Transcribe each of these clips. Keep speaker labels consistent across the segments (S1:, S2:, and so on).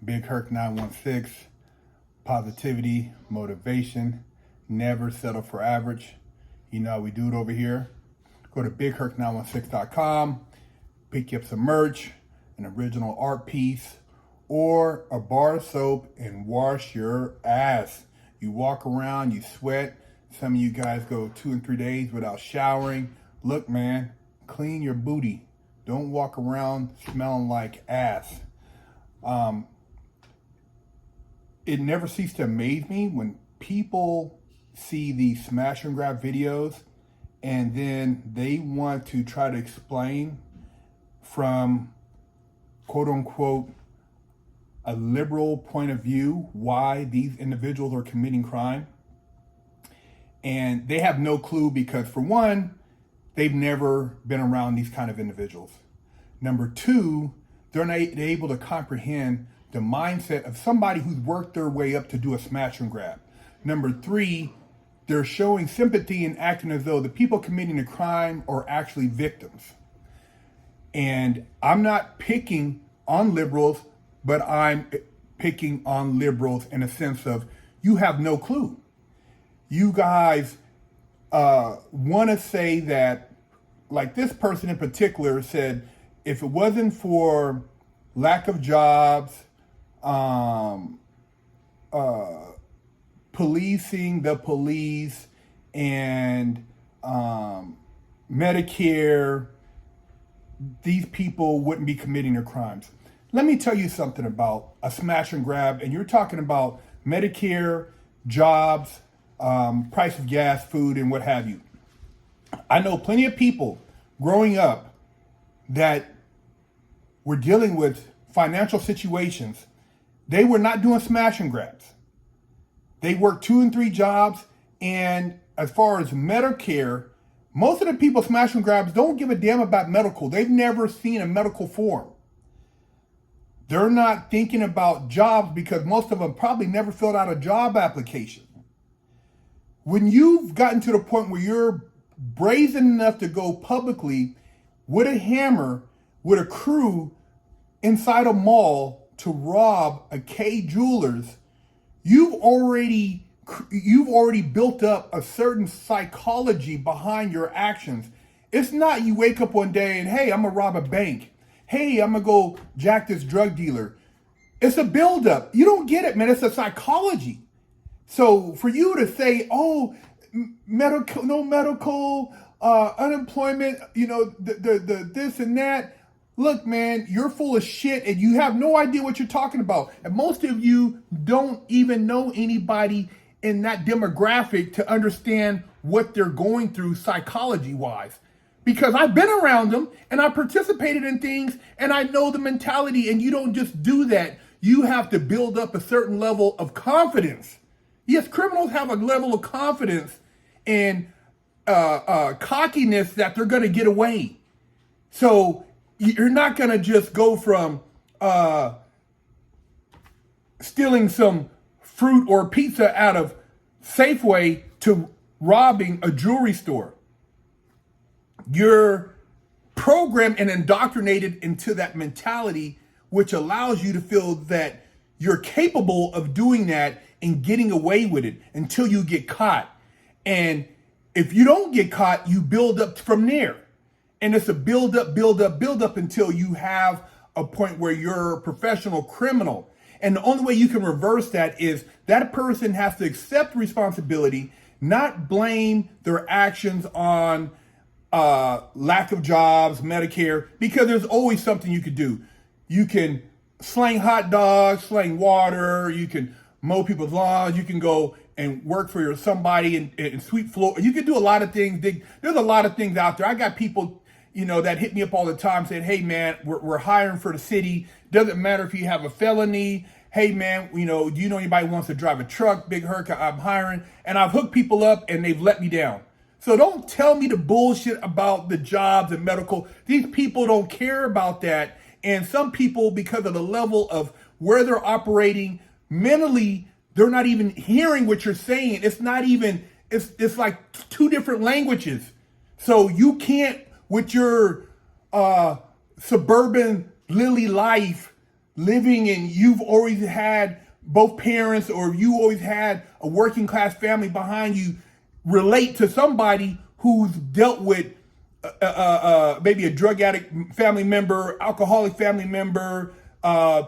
S1: Big Herc 916, positivity, motivation, never settle for average. You know how we do it over here. Go to bigherc916.com, pick you up some merch, an original art piece, or a bar of soap and wash your ass. You walk around, you sweat. Some of you guys go 2 and 3 days without showering. Look, man, clean your booty. Don't walk around smelling like ass. It never ceases to amaze me when people see these smash and grab videos and then they want to try to explain from quote unquote a liberal point of view why these individuals are committing crime. And they have no clue because, for one, they've never been around these kind of individuals. Number two, they're not able to comprehend the mindset of somebody who's worked their way up to do a smash and grab. Number three, they're showing sympathy and acting as though the people committing the crime are actually victims. And I'm not picking on liberals, but I'm picking on liberals in a sense of you have no clue. You guys want to say that, like this person in particular said, if it wasn't for lack of jobs, policing the police, and Medicare, these people wouldn't be committing their crimes. Let me tell you something about a smash and grab, and you're talking about Medicare, jobs, price of gas, food, and what have you. I know plenty of people growing up that were dealing with financial situations. They were not doing smash and grabs. They worked 2 and 3 jobs, and as far as Medicare, most of the people smash and grabs don't give a damn about medical. They've never seen a medical form. They're not thinking about jobs because most of them probably never filled out a job application. When you've gotten to the point where you're brazen enough to go publicly with a hammer, with a crew inside a mall to rob a K Jewelers, you've already built up a certain psychology behind your actions. It's not you wake up one day and, hey, I'm gonna rob a bank. Hey, I'm gonna go jack this drug dealer. It's a buildup. You don't get it, man. It's a psychology. So for you to say, oh, medical, no medical, unemployment, the this and that. Look, man, you're full of shit and you have no idea what you're talking about. And most of you don't even know anybody in that demographic to understand what they're going through psychology-wise. Because I've been around them and I participated in things and I know the mentality, and you don't just do that. You have to build up a certain level of confidence. Yes, criminals have a level of confidence and cockiness that they're going to get away. So you're not going to just go from stealing some fruit or pizza out of Safeway to robbing a jewelry store. You're programmed and indoctrinated into that mentality, which allows you to feel that you're capable of doing that and getting away with it until you get caught. And if you don't get caught, you build up from there. And it's a build up until you have a point where you're a professional criminal. And the only way you can reverse that is that person has to accept responsibility, not blame their actions on lack of jobs, Medicare, because there's always something you could do. You can slang hot dogs, slang water, you can mow people's lawns, you can go and work for somebody and sweep floor. You can do a lot of things. There's a lot of things out there. I got people, that hit me up all the time saying, hey man, we're hiring for the city. Doesn't matter if you have a felony. Hey man, do you know anybody who wants to drive a truck? Big Herc, I'm hiring. And I've hooked people up and they've let me down. So don't tell me the bullshit about the jobs and medical. These people don't care about that. And some people, because of the level of where they're operating mentally, they're not even hearing what you're saying. It's not even, it's like 2 different languages. So you can't, with your suburban lily life, living and you've always had both parents or you always had a working class family behind you relate to somebody who's dealt with maybe a drug addict family member, alcoholic family member,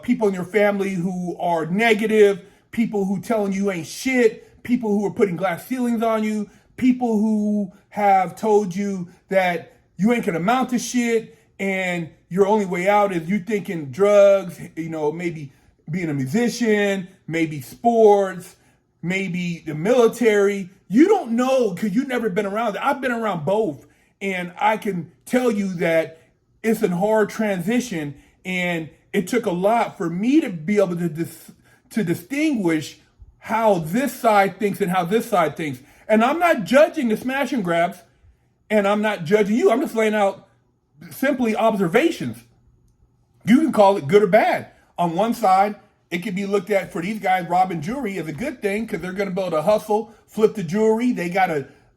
S1: people in your family who are negative, people who telling you ain't shit, people who are putting glass ceilings on you, people who have told you that you ain't gonna amount to shit and your only way out is you thinking drugs, maybe being a musician, maybe sports, maybe the military. You don't know because you've never been around it. I've been around both. And I can tell you that it's a hard transition. And it took a lot for me to be able to distinguish how this side thinks and how this side thinks. And I'm not judging the smash and grabs. And I'm not judging you. I'm just laying out simply observations. You can call it good or bad. On one side, it could be looked at for these guys robbing jewelry as a good thing because they're going to be able to hustle, flip the jewelry. They got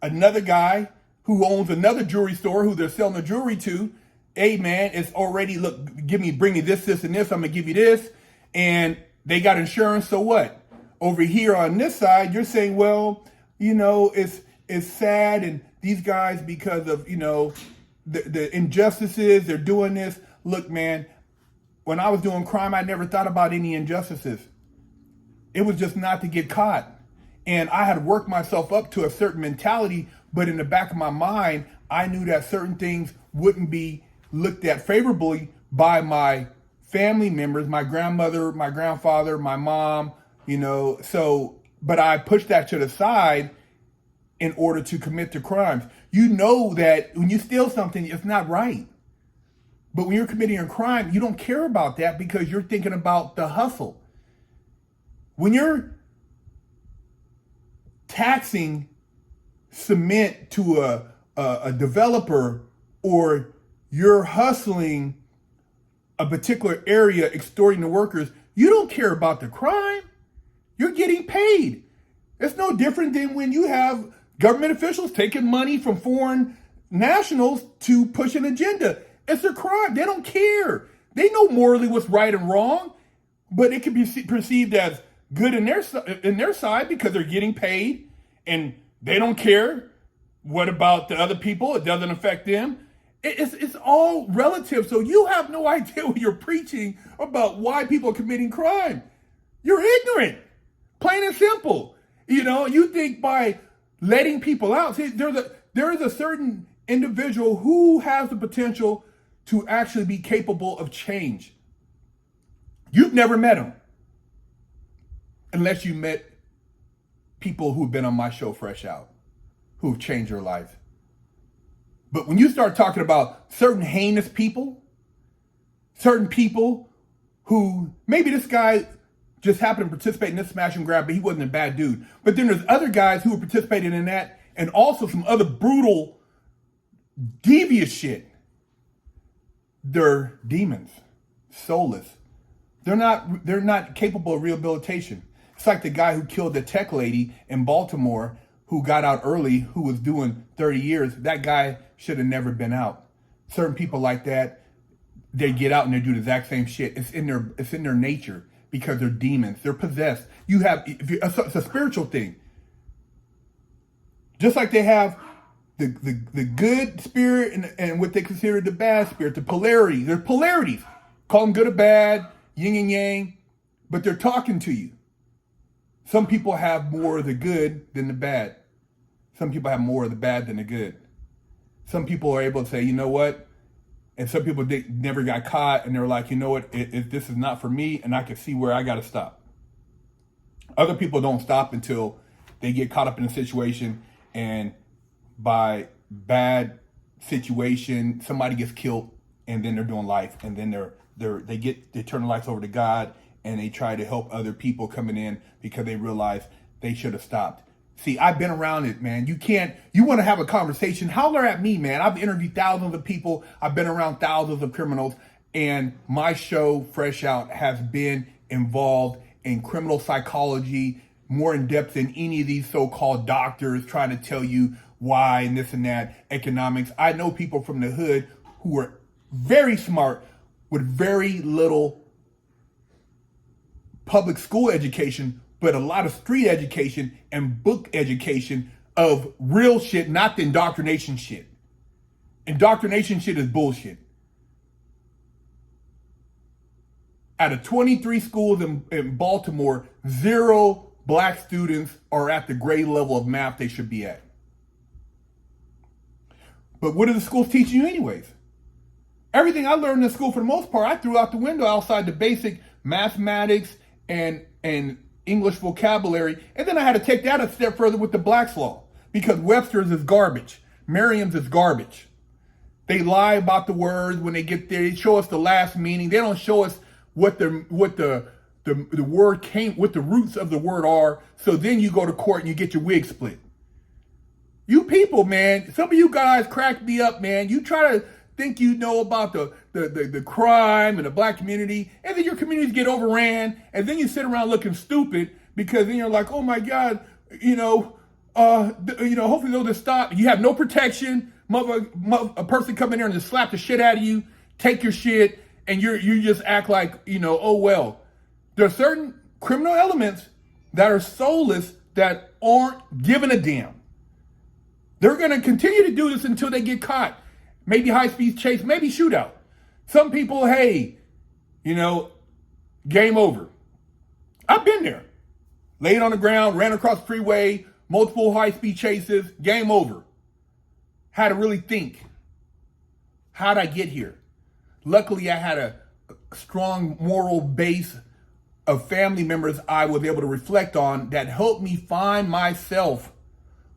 S1: another guy who owns another jewelry store who they're selling the jewelry to. Hey man, it's already, look, bring me this, and this. I'm going to give you this. And they got insurance. So what? Over here on this side, you're saying, well, it's sad. And these guys, because of, the injustices, they're doing this. Look, man, when I was doing crime, I never thought about any injustices. It was just not to get caught. And I had worked myself up to a certain mentality, but in the back of my mind, I knew that certain things wouldn't be looked at favorably by my family members, my grandmother, my grandfather, my mom, but I pushed that to the side in order to commit the crimes. You know that when you steal something, it's not right. But when you're committing a crime, you don't care about that because you're thinking about the hustle. When you're taxing cement to a developer, or you're hustling a particular area, extorting the workers, you don't care about the crime. You're getting paid. It's no different than when you have government officials taking money from foreign nationals to push an agenda. It's a crime. They don't care. They know morally what's right and wrong, but it can be perceived as good in their side because they're getting paid and they don't care. What about the other people? It doesn't affect them. It's all relative. So you have no idea what you're preaching about why people are committing crime. You're ignorant, plain and simple. You think by letting people out, see, there is a certain individual who has the potential to actually be capable of change. You've never met him unless you met people who've been on my show Fresh Out, who've changed your life. But when you start talking about certain heinous people, certain people who, maybe this guy just happened to participate in this smash and grab, but he wasn't a bad dude. But then there's other guys who were participating in that, and also some other brutal, devious shit. They're demons, soulless. They're not capable of rehabilitation. It's like the guy who killed the tech lady in Baltimore who got out early, who was doing 30 years. That guy should have never been out. Certain people like that, they get out and they do the exact same shit. It's in their nature because they're demons. They're possessed. It's a spiritual thing. Just like they have the good spirit and what they consider the bad spirit, the polarity. There's polarities. Call them good or bad, yin and yang, but they're talking to you. Some people have more of the good than the bad. Some people have more of the bad than the good. Some people are able to say, you know what? And some people never got caught and they're like, you know what? This is not for me and I can see where I got to stop. Other people don't stop until they get caught up in a situation, and by bad situation, somebody gets killed, and then they're doing life, and then they turn the life over to God, and they try to help other people coming in because they realize they should have stopped. See, I've been around it, man. You want to have a conversation, holler at me, man. I've interviewed thousands of people. I've been around thousands of criminals, and my show, Fresh Out, has been involved in criminal psychology more in depth than any of these so-called doctors trying to tell you why and this and that, economics. I know people from the hood who are very smart with very little public school education, but a lot of street education and book education of real shit, not the indoctrination shit. Indoctrination shit is bullshit. Out of 23 schools in Baltimore, 0 black students are at the grade level of math they should be at. But what are the schools teaching you anyways? Everything I learned in school, for the most part, I threw out the window outside the basic mathematics and English vocabulary. And then I had to take that a step further with the Black's Law, because Webster's is garbage. Merriam's is garbage. They lie about the words when they get there. They show us the last meaning. They don't show us what the word came, what the roots of the word are. So then you go to court and you get your wig split. You people, man, some of you guys crack me up, man. You try to think you know about the crime and the black community, and then your communities get overran, and then you sit around looking stupid because then you're like, oh my God, hopefully they'll just stop. You have no protection. A person come in there and just slap the shit out of you, take your shit, and you just act like, oh well. There are certain criminal elements that are soulless that aren't given a damn. They're going to continue to do this until they get caught. Maybe high-speed chase, maybe shootout. Some people, hey, game over. I've been there. Laid on the ground, ran across the freeway, multiple high-speed chases, game over. Had to really think. How'd I get here? Luckily, I had a strong moral base of family members I was able to reflect on that helped me find myself.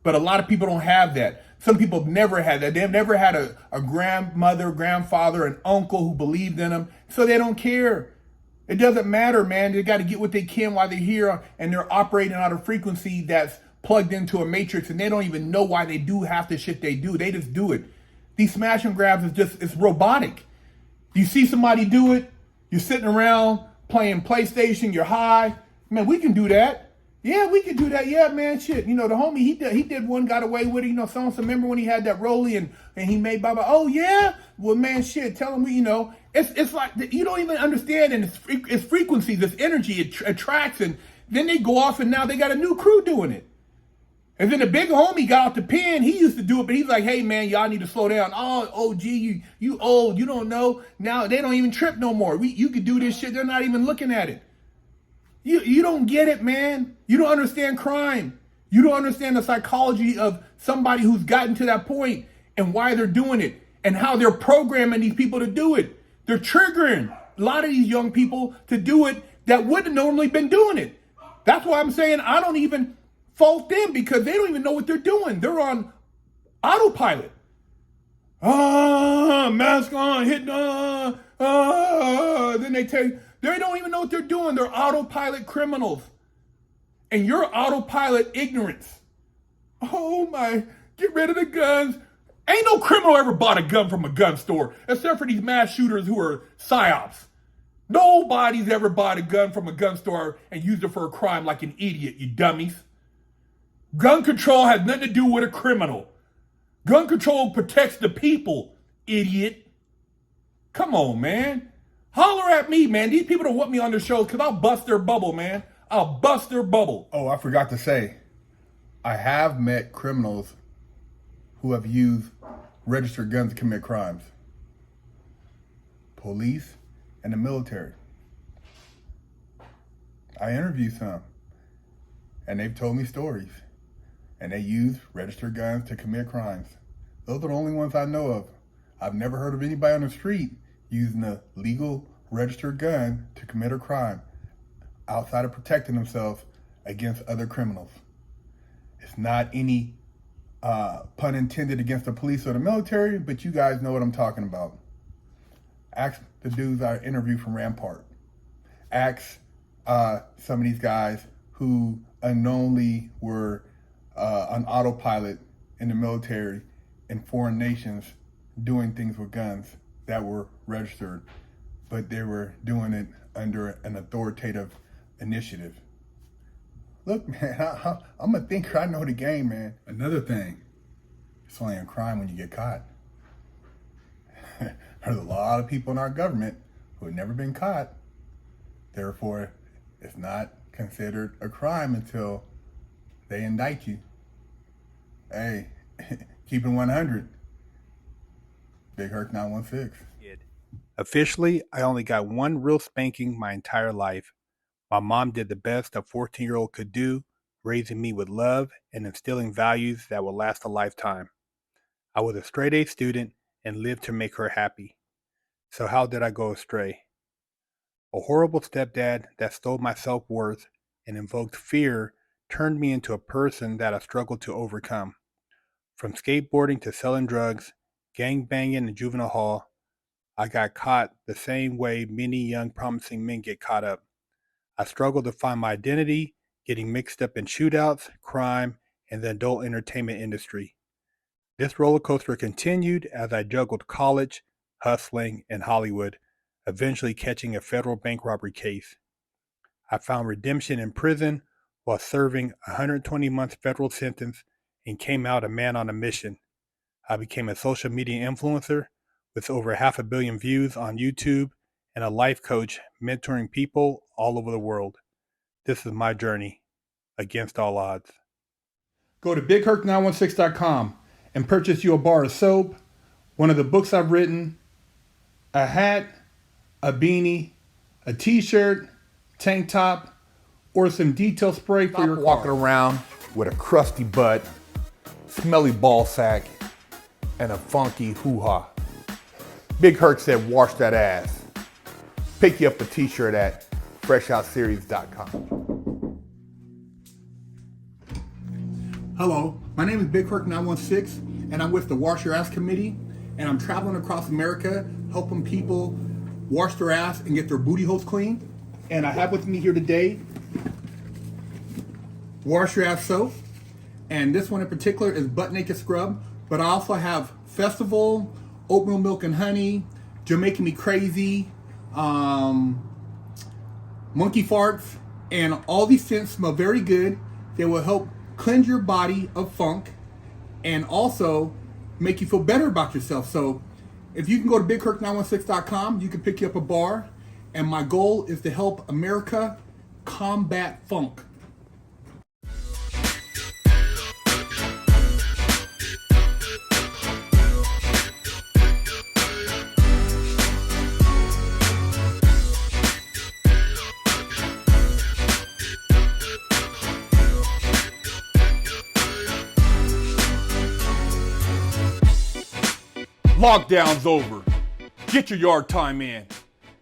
S1: But a lot of people don't have that. Some people have never had that. They've never had a grandmother, grandfather, an uncle who believed in them, so they don't care. It doesn't matter, man. They got to get what they can while they're here, and they're operating out of frequency that's plugged into a matrix, and they don't even know why they do half the shit they do. They just do it. These smash and grabs it's robotic. You see somebody do it, you're sitting around playing PlayStation, you're high. Man, we can do that. Yeah, we can do that. Yeah, man, shit. The homie, he did one, got away with it. Someone remember when he had that rollie and he made blah, blah. Oh, yeah? Well, man, shit, tell him, it's like, you don't even understand, and it's frequencies, it's energy, it attracts, and then they go off, and now they got a new crew doing it. And then the big homie got out the pen. He used to do it, but he's like, hey, man, y'all need to slow down. Oh, gee, you old. You don't know. Now they don't even trip no more. You could do this shit. They're not even looking at it. You don't get it, man. You don't understand crime. You don't understand the psychology of somebody who's gotten to that point and why they're doing it and how they're programming these people to do it. They're triggering a lot of these young people to do it that wouldn't have normally been doing it. That's why I'm saying I don't even fault them, because they don't even know what they're doing. They're on autopilot. Mask on, hit, then they don't even know what they're doing. They're autopilot criminals. And you're autopilot ignorance. Oh my, get rid of the guns. Ain't no criminal ever bought a gun from a gun store, except for these mass shooters who are psyops. Nobody's ever bought a gun from a gun store and used it for a crime like an idiot, you dummies. Gun control has nothing to do with a criminal. Gun control protects the people, idiot. Come on, man. Holler at me, man. These people don't want me on their shows because I'll bust their bubble, man. I'll bust their bubble. Oh, I forgot to say, I have met criminals who have used registered guns to commit crimes. Police and the military. I interviewed some, and they've told me stories. And they use registered guns to commit crimes. Those are the only ones I know of. I've never heard of anybody on the street using a legal registered gun to commit a crime outside of protecting themselves against other criminals. It's not any pun intended against the police or the military, but you guys know what I'm talking about. Ask the dudes I interviewed from Rampart. Ask some of these guys who unknowingly were on autopilot in the military in foreign nations doing things with guns that were registered, but they were doing it under an authoritative initiative. Look, man, I'm a thinker. I know the game, man. Another thing, it's only a crime when you get caught. There's a lot of people in our government who have never been caught. Therefore, It's not considered a crime until they indict you. Hey, keep it 100. Big Herc 916. Officially, I only got one real spanking my entire life. My mom did the best a 14-year-old could do, raising me with love and instilling values that will last a lifetime. I was a straight A student and lived to make her happy. So how did I go astray? A horrible stepdad that stole my self-worth and invoked fear turned me into a person that I struggled to overcome. From skateboarding to selling drugs, gang banging in juvenile hall, I got caught the same way many young promising men get caught up. I struggled to find my identity, getting mixed up in shootouts, crime, and the adult entertainment industry. This roller coaster continued as I juggled college, hustling, and Hollywood, eventually catching a federal bank robbery case. I found redemption in prison while serving a 120-month federal sentence and came out a man on a mission. I became a social media influencer with over 500 million views on YouTube and a life coach mentoring people all over the world. This is my journey against all odds. Go to bigherc916.com and purchase you a bar of soap, one of the books I've written, a hat, a beanie, a t-shirt, tank top, or some detail spray for your car. Walking around with a crusty butt, smelly ball sack, and a funky hoo-ha. Big Herc said, wash that ass. Pick you up a t-shirt at freshoutseries.com. Hello, my name is Big Herc 916, and I'm with the Wash Your Ass Committee, and I'm traveling across America helping people wash their ass and get their booty holes clean. And I have with me here today Wash Your Ass soap, and this one in particular is Butt Naked Scrub, but I also have Festival, Oatmeal Milk and Honey, Jamaican Me Crazy, Monkey Farts, and all these scents smell very good. They will help cleanse your body of funk and also make you feel better about yourself. So if you can go to bigherc916.com, you can pick you up a bar, and my goal is to help America combat funk. Lockdown's over. Get your yard time in.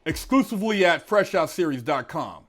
S1: Exclusively at freshoutseries.com.